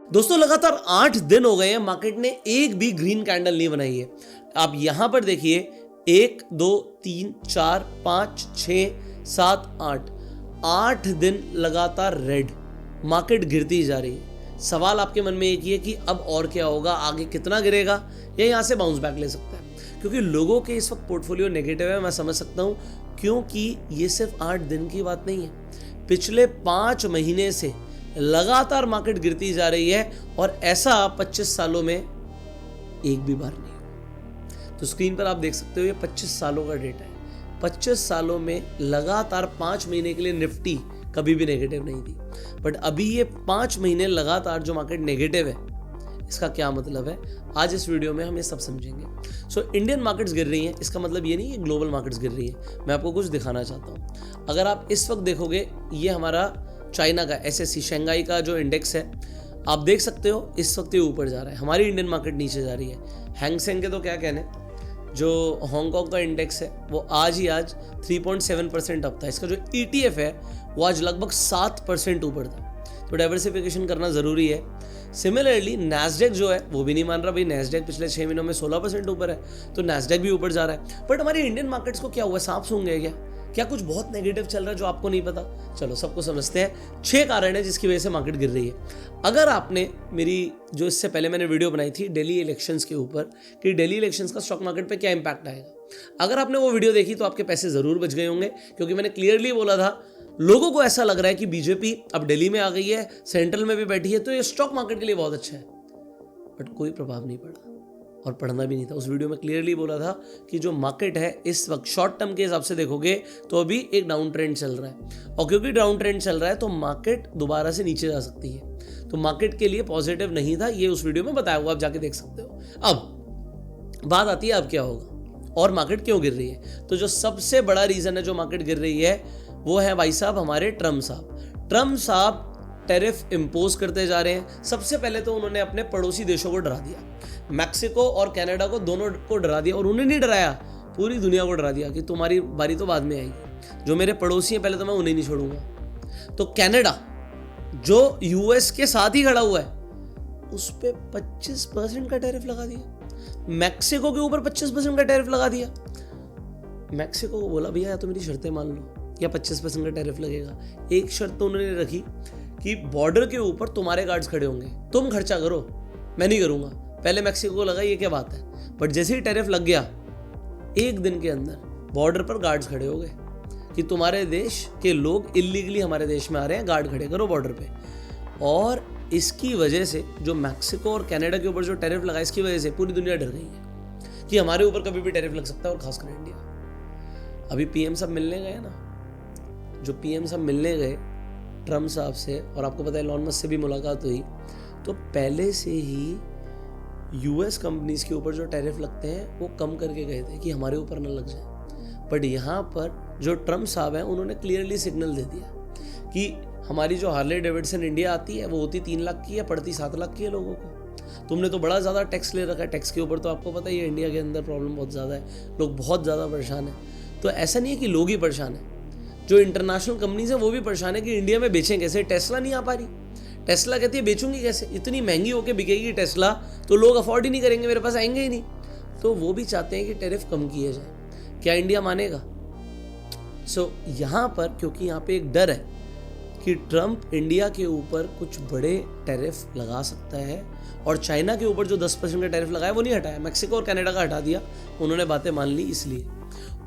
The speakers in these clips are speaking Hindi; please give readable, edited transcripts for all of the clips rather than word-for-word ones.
दोस्तों लगातार 8 दिन हो गए हैं, मार्केट ने एक भी ग्रीन कैंडल नहीं बनाई है। आप यहां पर देखिए 1 2 3 4 5 6 7 8 दिन लगातार रेड, मार्केट गिरती जा रही है। सवाल आपके मन में एक ही है कि अब और क्या होगा, आगे कितना गिरेगा या यहां से बाउंस बैक ले सकता है। क्योंकि लोगों के इस वक्त पोर्टफोलियो नेगेटिव है, मैं समझ सकता हूं, क्योंकि ये सिर्फ 8 दिन की बात नहीं है। पिछले 5 महीने से लगातार मार्केट गिरती जा रही है और ऐसा 25 सालों में एक भी बार नहीं हुआ। तो स्क्रीन पर आप देख सकते हो ये 25 सालों का डेटा है। 25 सालों में लगातार 5 महीने के लिए निफ्टी कभी भी नेगेटिव नहीं थी, बट अभी ये 5 महीने लगातार जो मार्केट नेगेटिव है, इसका क्या मतलब है, आज इस वीडियो में हम ये सब समझेंगे। सो इंडियन मार्केट्स गिर रही हैं, इसका मतलब ये नहीं है ग्लोबल मार्केट्स गिर रही है। मैं आपको कुछ दिखाना चाहता हूँ। अगर आप इस वक्त देखोगे, ये हमारा चाइना का SSC शंघाई का जो इंडेक्स है, आप देख सकते हो इस वक्त ये ऊपर जा रहा है, हमारी इंडियन मार्केट नीचे जा रही है। हैंग सेंग के तो क्या कहने, जो हांगकांग का इंडेक्स है वो आज 3.7% अप था। इसका जो ETF है वो आज लगभग 7% ऊपर था। तो डाइवर्सिफिकेशन करना ज़रूरी है। सिमिलरली नैस्डैक जो है वो भी नहीं मान रहा भाई, नैस्डैक पिछले 6 महीनों में 16% ऊपर है, तो नैस्डैक भी ऊपर जा रहा है। बट हमारी इंडियन मार्केट्स को क्या हुआ, सांप सूंघ गए क्या कुछ बहुत नेगेटिव चल रहा है जो आपको नहीं पता? चलो सबको समझते हैं। 6 कारण है जिसकी वजह से मार्केट गिर रही है। अगर आपने मेरी जो इससे पहले मैंने वीडियो बनाई थी दिल्ली इलेक्शंस के ऊपर कि दिल्ली इलेक्शंस का स्टॉक मार्केट पे क्या इंपैक्ट आएगा, अगर आपने वो वीडियो देखी तो आपके पैसे जरूर बच गए होंगे। क्योंकि मैंने क्लियरली बोला था, लोगों को ऐसा लग रहा है कि बीजेपी अब दिल्ली में आ गई है, सेंट्रल में भी बैठी है, तो ये स्टॉक मार्केट के लिए बहुत अच्छा है। बट कोई प्रभाव नहीं पड़ा और पढ़ना भी नहीं था। उस वीडियो में क्लियरली बोला था कि जो मार्केट है इस वक्त शॉर्ट टर्म के हिसाब से देखोगे तो अभी एक डाउन ट्रेंड चल रहा है, और क्योंकि डाउन ट्रेंड चल रहा है तो मार्केट दोबारा से नीचे जा सकती है। तो मार्केट के लिए पॉजिटिव नहीं था, ये उस वीडियो में बताया हुआ, आप जाके देख सकते हो। अब बात आती है अब क्या होगा और मार्केट क्यों गिर रही है। तो जो सबसे बड़ा रीजन है जो मार्केट गिर रही है वो है भाई साहब हमारे ट्रम्प साहब टैरिफ इंपोज करते जा रहे हैं। सबसे पहले तो उन्होंने अपने पड़ोसी देशों को डरा दिया, मैक्सिको और कनाडा को, दोनों को डरा दिया। और उन्हें नहीं डराया, पूरी दुनिया को डरा दिया कि तुम्हारी बारी तो बाद में आएगी, जो मेरे पड़ोसी हैं पहले तो मैं उन्हें नहीं छोड़ूंगा। तो कनाडा जो US के साथ ही खड़ा हुआ है, उस पर 25% का टैरिफ लगा दिया। मैक्सिको के ऊपर 25% का टैरिफ लगा दिया। मैक्सिको को बोला भैया या तो मेरी शर्तें मान लो या 25% का टैरिफ लगेगा। एक शर्त तो उन्होंने रखी कि बॉर्डर के ऊपर तुम्हारे गार्ड्स खड़े होंगे, तुम खर्चा करो, मैं नहीं करूंगा। पहले मैक्सिको को लगा ये क्या बात है, बट जैसे ही टैरिफ लग गया, एक दिन के अंदर बॉर्डर पर गार्ड्स खड़े हो गए कि तुम्हारे देश के लोग इलीगली हमारे देश में आ रहे हैं, गार्ड खड़े करो बॉर्डर पे। और इसकी वजह से जो मैक्सिको और कनाडा के ऊपर जो टैरिफ लगा, इसकी वजह से पूरी दुनिया डर गई है कि हमारे ऊपर कभी भी टैरिफ लग सकता है, और खासकर इंडिया। अभी PM साहब मिलने गए ना, जो PM साहब मिलने गए ट्रम्प साहब से, और आपको पता है एलन मस्क से भी मुलाकात हुई, तो पहले से ही US कंपनीज के ऊपर जो टैरिफ लगते हैं वो कम करके गए थे कि हमारे ऊपर ना लग जाए। बट यहाँ पर जो ट्रम्प साहब हैं उन्होंने क्लियरली सिग्नल दे दिया कि हमारी जो हार्ले डेविडसन इंडिया आती है वो होती 3 लाख की है, पड़ती 7 लाख की है लोगों को। तुमने तो बड़ा ज़्यादा टैक्स ले रखा है, टैक्स के ऊपर तो आपको पता ही है इंडिया के अंदर प्रॉब्लम बहुत ज़्यादा है, लोग बहुत ज़्यादा परेशान हैं। तो ऐसा नहीं है कि लोग ही परेशान हैं, जो इंटरनेशनल कंपनीज हैं वो भी परेशान है कि इंडिया में बेचें कैसे। टेस्ला नहीं आ पा रही, टेस्ला कहती है बेचूंगी कैसे, इतनी महंगी होके बिकेगी टेस्ला तो लोग अफोर्ड ही नहीं करेंगे, मेरे पास आएंगे ही नहीं। तो वो भी चाहते हैं कि टैरिफ कम किए जाए। क्या इंडिया मानेगा? सो यहाँ पर क्योंकि यहाँ पे एक डर है कि ट्रम्प इंडिया के ऊपर कुछ बड़े टैरिफ लगा सकता है, और चाइना के ऊपर जो 10% का टैरिफ लगाया वो नहीं हटाया, मैक्सिको और कनाडा का हटा दिया, उन्होंने बातें मान ली इसलिए।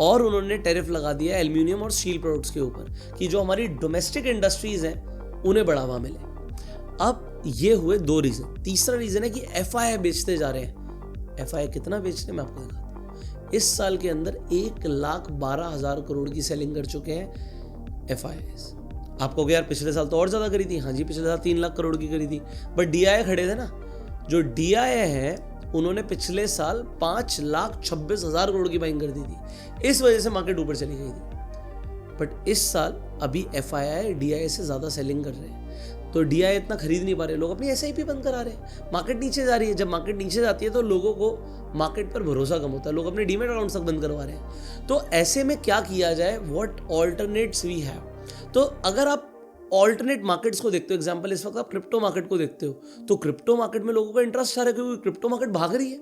और उन्होंने टैरिफ लगा दिया एल्यूमिनियम और स्टील प्रोडक्ट्स के ऊपर कि जो हमारी डोमेस्टिक इंडस्ट्रीज हैं उन्हें बढ़ावा मिले। अब ये हुए 2 रीजन। तीसरा रीजन है कि FII बेचते जा रहे हैं। FII कितना बेच रहे हैं मैं आपको दिखाता हूँ। इस साल के अंदर 1,12,000 करोड़ की सेलिंग कर चुके हैं FIIs। आपको यार पिछले साल तो और ज्यादा करी थी, हाँ जी पिछले साल 3 लाख करोड़ की करी थी, बट DII खड़े थे ना, जो DII है उन्होंने पिछले साल 5,26,000 करोड़ की बाइंग कर दी थी, इस वजह से मार्केट ऊपर चली गई थी। बट इस साल अभी FII DII से ज्यादा सेलिंग कर रहे हैं, तो DII इतना खरीद नहीं पा रहे, लोग अपनी SIP बंद करा रहे हैं। मार्केट नीचे जा रही है, जब मार्केट नीचे जाती है तो लोगों को मार्केट पर भरोसा कम होता है, लोग अपने डीमैट अकाउंट्स तक बंद करवा रहे हैं। तो ऐसे में क्या किया जाए, व्हाट ऑल्टरनेट्स वी हैव। तो अगर आप ऑल्टरनेट मार्केट्स को देखते हो, एग्जांपल इस वक्त आप क्रिप्टो मार्केट को देखते हो, तो क्रिप्टो मार्केट में लोगों का इंटरेस्ट आ रहा है क्योंकि क्रिप्टो मार्केट भाग रही है,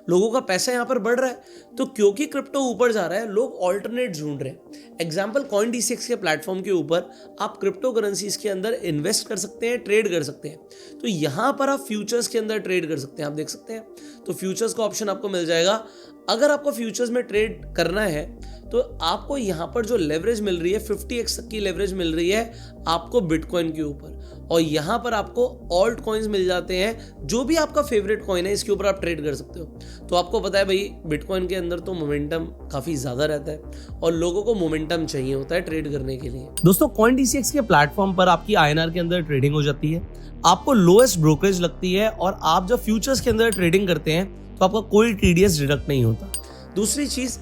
लोगों का पैसा यहाँ पर बढ़ रहा है, तो क्योंकि क्रिप्टो ऊपर जा रहा है लोग ऑल्टरनेट ढूंढ रहे हैं। एग्जांपल CoinDCX के प्लेटफॉर्म के ऊपर आप क्रिप्टो करेंसीज के अंदर इन्वेस्ट कर सकते हैं, ट्रेड कर सकते हैं, तो यहाँ पर आप फ्यूचर्स के अंदर ट्रेड कर सकते हैं, आप देख सकते हैं, तो फ्यूचर्स का ऑप्शन आपको मिल जाएगा। अगर आपको फ्यूचर्स में ट्रेड करना है तो आपको यहाँ पर जो लेवरेज मिल रही है 50x तक की लेवरेज मिल रही है आपको बिटकॉइन के ऊपर, और यहाँ पर आपको ऑल्ट कॉइन्स मिल जाते हैं, जो भी आपका फेवरेट कॉइन है इसके ऊपर आप ट्रेड कर सकते हो। तो आपको पता है भाई बिटकॉइन के अंदर तो मोमेंटम काफ़ी ज़्यादा रहता है और लोगों को मोमेंटम चाहिए होता है ट्रेड करने के लिए। दोस्तों CoinDCX के प्लेटफॉर्म पर आपकी INR के अंदर ट्रेडिंग हो जाती है, आपको लोएस्ट ब्रोकरेज लगती है, और आप जब फ्यूचर्स के अंदर ट्रेडिंग करते हैं तो आपका कोई TDS डिडक्ट नहीं होता। दूसरी चीज़,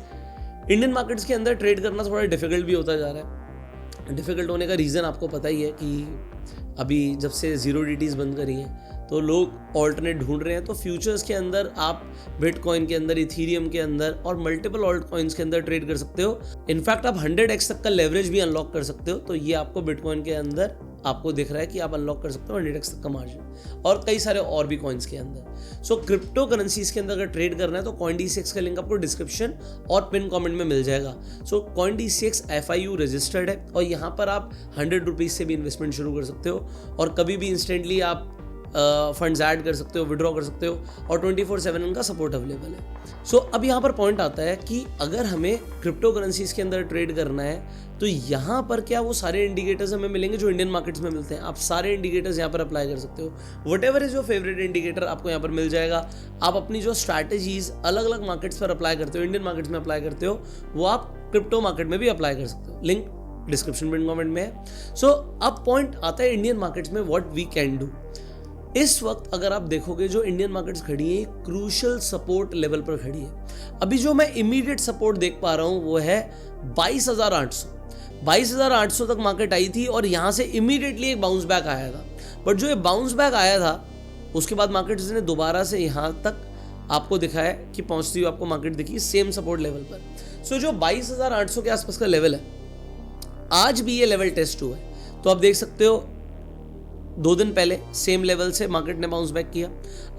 इंडियन मार्केट्स के अंदर ट्रेड करना थोड़ा डिफिकल्ट भी होता जा रहा है। डिफिकल्ट होने का रीज़न आपको पता ही है कि अभी जब से 0DTs बंद करी हैं तो लोग ऑल्टरनेट ढूंढ रहे हैं, तो फ्यूचर्स के अंदर आप बिटकॉइन के अंदर, इथीरियम के अंदर और मल्टीपल ऑल्ट कॉइन्स के अंदर ट्रेड कर सकते हो। इनफैक्ट आप 100x तक का लेवरेज भी अनलॉक कर सकते हो, तो ये आपको बिटकॉइन के अंदर आपको दिख रहा है कि आप अनलॉक कर सकते हो 100x तक का मार्जिन, और कई सारे और भी कॉइन्स के अंदर। सो क्रिप्टो करेंसीज के अंदर अगर ट्रेड करना है तो CoinDCX का लिंक आपको डिस्क्रिप्शन और पिन कमेंट में मिल जाएगा। सो CoinDCX FIU रजिस्टर्ड है और यहाँ पर आप 100 रुपीज़ से भी इन्वेस्टमेंट शुरू कर सकते हो, और कभी भी इंस्टेंटली आप फंड्स ऐड कर सकते हो, विड्रॉ कर सकते हो, और 24/7 उनका सपोर्ट अवेलेबल है। सो अब यहाँ पर पॉइंट आता है कि अगर हमें क्रिप्टो करेंसीज के अंदर ट्रेड करना है तो यहाँ पर क्या वो सारे इंडिकेटर्स हमें मिलेंगे जो इंडियन मार्केट्स में मिलते हैं। आप सारे इंडिकेटर्स यहाँ पर अप्लाई कर सकते हो, what ever is your favourite indicator आपको यहाँ पर मिल जाएगा। आप अपनी जो स्ट्रैटेजीज अलग अलग मार्केट्स पर अप्लाई करते हो, इंडियन मार्केट्स में अप्लाई करते हो, वो आप क्रिप्टो मार्केट में भी अप्लाई कर सकते हो। लिंक डिस्क्रिप्शन पिन कमेंट में है। सो अब पॉइंट आता है इंडियन मार्केट्स में व्हाट वी कैन डू। इस वक्त अगर आप देखोगे जो इंडियन मार्केट्स खड़ी है क्रूशियल सपोर्ट लेवल पर खड़ी है। अभी जो मैं इमीडिएट सपोर्ट देख पा रहा हूं वो है 22,800 तक मार्केट आई थी और यहां से इमीडिएटली एक बाउंस बैक आया था, बट जो ये बाउंस बैक आया था उसके बाद मार्केट्स ने दोबारा से यहां तक आपको दिखाया कि पहुंचती हुई आपको मार्केट दिखी सेम सपोर्ट लेवल पर। सो जो 22,800 के आसपास का लेवल है आज भी ये लेवल टेस्ट हुआ है, तो आप देख सकते हो 2 दिन पहले सेम लेवल से मार्केट ने बाउंस बैक किया,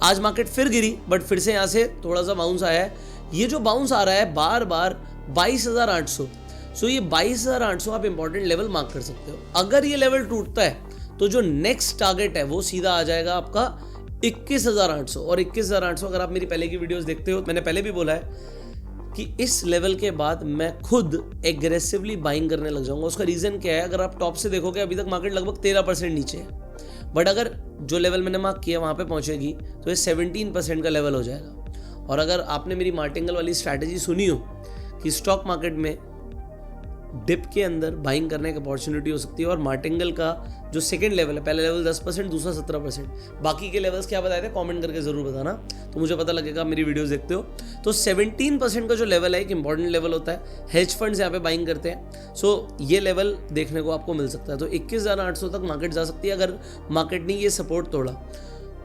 आज मार्केट फिर गिरी बट फिर से यहाँ से थोड़ा सा बाउंस आया है। ये जो बाउंस आ रहा है बार बार 22,800, सो ये 22,800 आप इंपॉर्टेंट लेवल मार्क कर सकते हो। अगर ये लेवल टूटता है तो जो नेक्स्ट टारगेट है वो सीधा आ जाएगा आपका 21,800, और 21,800 अगर आप मेरी पहले की वीडियोस देखते हो, मैंने पहले भी बोला है कि इस लेवल के बाद मैं खुद एग्रेसिवली बाइंग करने लग जाऊंगा। उसका रीजन क्या है, अगर आप टॉप से देखोगे अभी तक मार्केट लगभग 13% नीचे है, बट अगर जो लेवल मैंने मार्क किया वहां पे पहुंचेगी तो ये 17% का लेवल हो जाएगा। और अगर आपने मेरी मार्टिंगल वाली स्ट्रैटेजी सुनी हो कि स्टॉक मार्केट में डिप के अंदर बाइंग करने की अपॉर्चुनिटी हो सकती है, और मार्टिंगल का जो सेकंड लेवल है, पहला लेवल 10%, दूसरा 17%, बाकी के लेवल्स क्या बताए थे कमेंट करके जरूर बताना, तो मुझे पता लगेगा मेरी वीडियोस देखते हो। तो 17% का जो लेवल है एक इंपॉर्टेंट लेवल होता है, हेज फंड्स यहाँ पे बाइंग करते हैं। सो ये लेवल देखने को आपको मिल सकता है, तो 21,800 तक मार्केट जा सकती है अगर मार्केट ने ये सपोर्ट तोड़ा,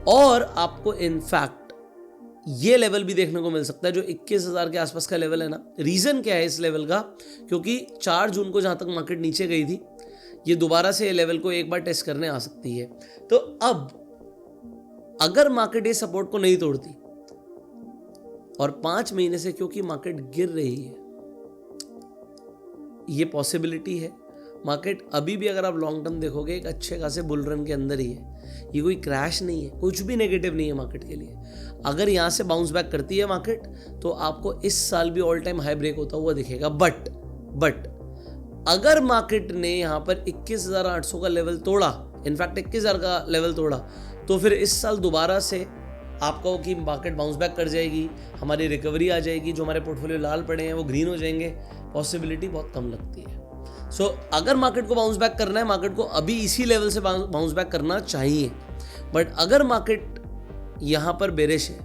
और आपको इनफैक्ट ये लेवल भी देखने को मिल सकता है जो 21,000 के आसपास का लेवल है ना। रीजन क्या है इस लेवल का, क्योंकि 4 जून को जहां तक मार्केट नीचे गई थी, ये दोबारा से ये लेवल को एक बार टेस्ट करने आ सकती है। तो अब अगर मार्केट ये सपोर्ट को नहीं तोड़ती और 5 महीने से क्योंकि मार्केट गिर रही है, ये पॉसिबिलिटी है मार्केट अभी भी अगर आप लॉन्ग टर्म देखोगे एक अच्छे खासे बुल रन के अंदर ही है, ये कोई क्रैश नहीं है, कुछ भी नेगेटिव नहीं है मार्केट के लिए। अगर यहाँ से बाउंस बैक करती है मार्केट तो आपको इस साल भी ऑल टाइम हाई ब्रेक होता हुआ दिखेगा। बट अगर मार्केट ने यहाँ पर 21,800 का लेवल तोड़ा, इनफैक्ट 21,000 का लेवल तोड़ा, तो फिर इस साल दोबारा से आपका कि मार्केट बाउंस बैक कर जाएगी, हमारी रिकवरी आ जाएगी, जो हमारे पोर्टफोलियो लाल पड़े हैं वो ग्रीन हो जाएंगे, पॉसिबिलिटी बहुत कम लगती है। सो अगर मार्केट को बाउंस बैक करना है, मार्केट को अभी इसी लेवल से बाउंस बैक करना चाहिए। बट अगर मार्केट यहाँ पर बेरिश है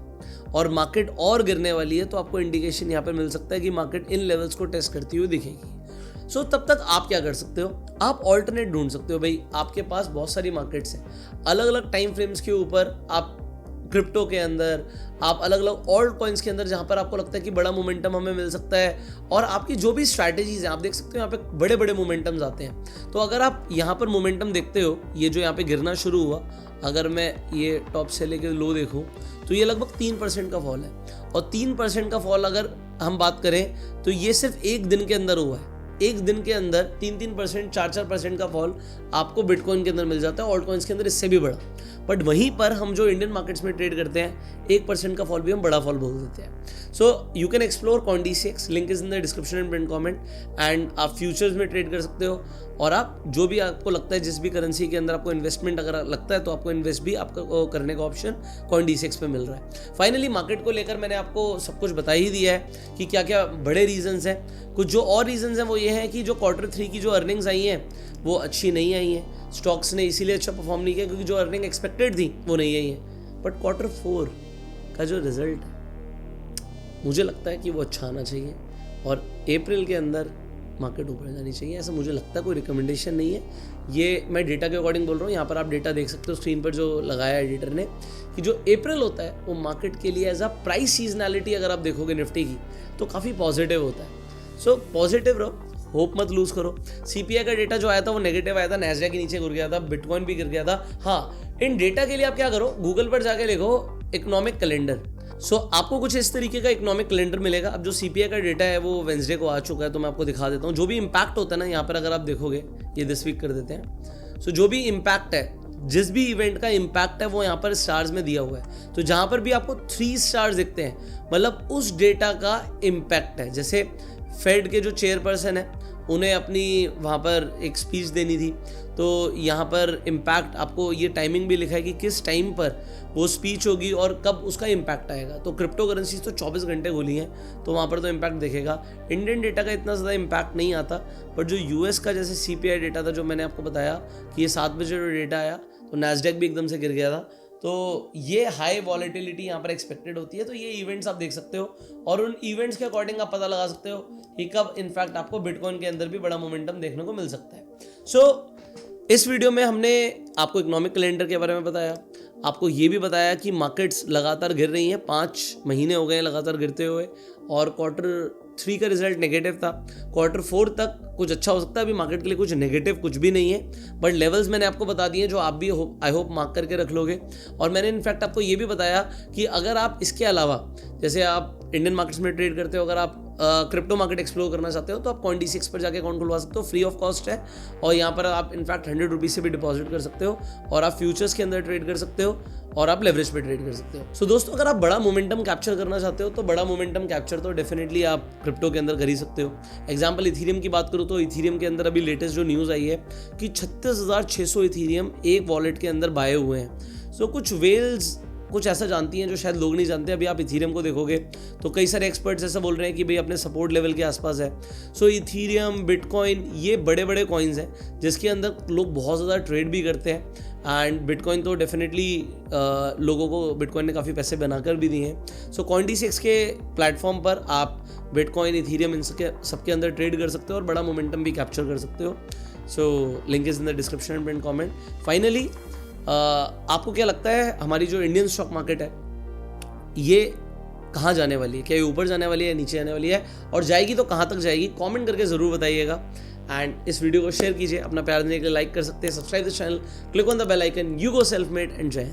और मार्केट और गिरने वाली है, तो आपको इंडिकेशन यहाँ पर मिल सकता है कि मार्केट इन लेवल्स को टेस्ट करती हुई दिखेगी। सो तब तक आप क्या कर सकते हो, आप ऑल्टरनेट ढूंढ सकते हो। भाई आपके पास बहुत सारी मार्केट्स हैं, अलग अलग टाइम फ्रेम्स के ऊपर आप क्रिप्टो के अंदर, आप अलग अलग ऑल्ट कॉइन्स के अंदर जहाँ पर आपको लगता है कि बड़ा मोमेंटम हमें मिल सकता है, और आपकी जो भी स्ट्रैटेजीज हैं आप देख सकते हो यहाँ पे बड़े बड़े मोमेंटम्स आते हैं। तो अगर आप यहाँ पर मोमेंटम देखते हो, ये जो यहाँ पे गिरना शुरू हुआ, अगर मैं ये टॉप से लेकर लो देखूँ तो ये लगभग 3% का फॉल है, और 3% का फॉल अगर हम बात करें तो ये सिर्फ एक दिन के अंदर हुआ है। एक दिन के अंदर 3% 4% का फॉल आपको बिटकॉइन के अंदर मिल जाता है, ऑल्ट कॉइन्स के अंदर इससे भी बड़ा। बट वहीं पर हम जो इंडियन मार्केट्स में ट्रेड करते हैं 1% का फॉल भी हम बड़ा फॉल बोल देते हैं। So you can explore CoinDCX, link is in the description and pin comment, and आप फ्यूचर्स में ट्रेड कर सकते हो, और आप जो भी आपको लगता है जिस भी करेंसी के अंदर आपको इन्वेस्टमेंट अगर लगता है तो आपको इन्वेस्ट भी आपको करने का ऑप्शन CoinDCX पे मिल रहा है। फाइनली मार्केट को लेकर मैंने आपको सब कुछ बता ही दिया है कि क्या क्या बड़े रीजंस हैं। कुछ जो और रीजंस हैं वो ये हैं कि जो Q3 की जो अर्निंग्स आई हैं वो अच्छी नहीं आई हैं, स्टॉक्स ने इसीलिए अच्छा परफॉर्म नहीं किया क्योंकि जो अर्निंग एक्सपेक्टेड थी वो नहीं आई है। बट Q4 का जो रिजल्ट है मुझे लगता है कि वो अच्छा आना चाहिए, और अप्रैल के अंदर मार्केट ऊपर जानी चाहिए, ऐसा मुझे लगता है। कोई रिकमेंडेशन नहीं है, ये मैं डेटा के अकॉर्डिंग बोल रहा हूँ। यहाँ पर आप डेटा देख सकते हो स्क्रीन पर जो लगाया है एडिटर ने, कि जो अप्रैल होता है वो मार्केट के लिए एज अ प्राइस सीजनैलिटी अगर आप देखोगे निफ्टी की तो काफ़ी पॉजिटिव होता है। सो पॉजिटिव रहो, होप मत लूज करो। CPI का डेटा जो आया था वो नेगेटिव आया था, नैस्डैक के नीचे गिर गया था, बिटकॉइन भी गिर गया था। हाँ, इन डेटा के लिए आप क्या करो, गूगल पर जाके लिखो इकोनॉमिक कैलेंडर। सो आपको कुछ इस तरीके का इकोनॉमिक कैलेंडर मिलेगा। अब जो CPI का डेटा है वो वेंसडे को आ चुका है, तो मैं आपको दिखा देता हूँ। जो भी इम्पैक्ट होता है ना, यहाँ पर अगर आप देखोगे, ये दिस वीक कर देते हैं। सो जो भी इम्पैक्ट है, जिस भी इवेंट का इम्पैक्ट है वो यहाँ पर स्टार्स में दिया हुआ है। तो जहाँ पर भी आपको 3 स्टार्स दिखते हैं मतलब उस डेटा का इम्पैक्ट है। जैसे फेड के जो चेयरपर्सन है उन्हें अपनी वहाँ पर एक स्पीच देनी थी, तो यहाँ पर इम्पैक्ट आपको ये टाइमिंग भी लिखा है कि किस टाइम पर वो स्पीच होगी और कब उसका इम्पैक्ट आएगा। तो क्रिप्टो करेंसीज तो 24 घंटे खुली हैं, तो वहाँ पर तो इम्पैक्ट दिखेगा। इंडियन डेटा का इतना ज़्यादा इम्पैक्ट नहीं आता, पर जो US का जैसे CPI डेटा था जो मैंने आपको बताया कि ये 7 बजे जो डेटा आया तो नैस्डैक भी एकदम से गिर गया था। तो ये हाई वॉलेटिलिटी यहाँ पर एक्सपेक्टेड होती है। तो ये इवेंट्स आप देख सकते हो, और उन इवेंट्स के अकॉर्डिंग आप पता लगा सकते हो कि कब इनफैक्ट आपको बिटकॉइन के अंदर भी बड़ा मोमेंटम देखने को मिल सकता है। सो इस वीडियो में हमने आपको इकोनॉमिक कैलेंडर के बारे में बताया, आपको ये भी बताया कि मार्केट्स लगातार गिर रही हैं, 5 महीने हो गए लगातार गिरते हुए, और Q3 का रिजल्ट नेगेटिव था। Q4 तक कुछ अच्छा हो सकता है, अभी मार्केट के लिए कुछ नेगेटिव कुछ भी नहीं है, बट लेवल्स मैंने आपको बता दिए जो आप भी आई होप मार्क करके रख लोगे। और मैंने इनफैक्ट आपको ये भी बताया कि अगर आप इसके अलावा जैसे आप इंडियन मार्केट्स में ट्रेड करते हो, अगर आप क्रिप्टो मार्केट एक्सप्लोर करना चाहते हो तो आप CoinDCX पर जाके अकाउंट खुलवा सकते हो, फ्री ऑफ कॉस्ट है, और यहाँ पर आप इनफैक्ट 100 रुपीज़ से भी डिपॉजिट कर सकते हो, और आप फ्यूचर्स के अंदर ट्रेड कर सकते हो, और आप लेवरेज पे ट्रेड कर सकते हो। सो दोस्तों, अगर आप बड़ा मोमेंटम कैप्चर करना चाहते हो तो बड़ा मोमेंटम कैप्चर तो डेफिनेटली आप क्रिप्टो के अंदर कर ही सकते हो। एग्जाम्पल इथीरियम की बात करूँ तो इथीरियम के अंदर अभी लेटेस्ट जो न्यूज़ आई है कि 36,600 इथीरियम एक वॉलेट के अंदर बाय हुए हैं। सो कुछ वेल्स कुछ ऐसा जानती हैं जो शायद लोग नहीं जानते। अभी आप इथीरियम को देखोगे तो कई सारे एक्सपर्ट्स ऐसा बोल रहे हैं कि भाई अपने सपोर्ट लेवल के आसपास है। सो इथीरियम, बिटकॉइन, ये बड़े बड़े कॉइन्स हैं जिसके अंदर लोग बहुत ज़्यादा ट्रेड भी करते हैं, एंड बिटकॉइन तो डेफिनेटली लोगों को बिटकॉइन ने काफ़ी पैसे बनाकर भी दिए हैं। सो CoinDCX के प्लेटफॉर्म पर आप बिटकॉइन, इथीरियम, इन सबके अंदर ट्रेड कर सकते हो और बड़ा मोमेंटम भी कैप्चर कर सकते हो। So link is in the description and pin comment. Finally आपको क्या लगता है हमारी जो इंडियन स्टॉक मार्केट है ये कहाँ जाने वाली है? क्या ये ऊपर जाने वाली है, नीचे जाने वाली है, और जाएगी तो कहाँ तक जाएगी? कमेंट करके ज़रूर बताइएगा, एंड इस वीडियो को शेयर कीजिए। अपना प्यार देने के लिए लाइक कर सकते हैं, subscribe the channel, click on the bell icon. You go self made and जय हिंद।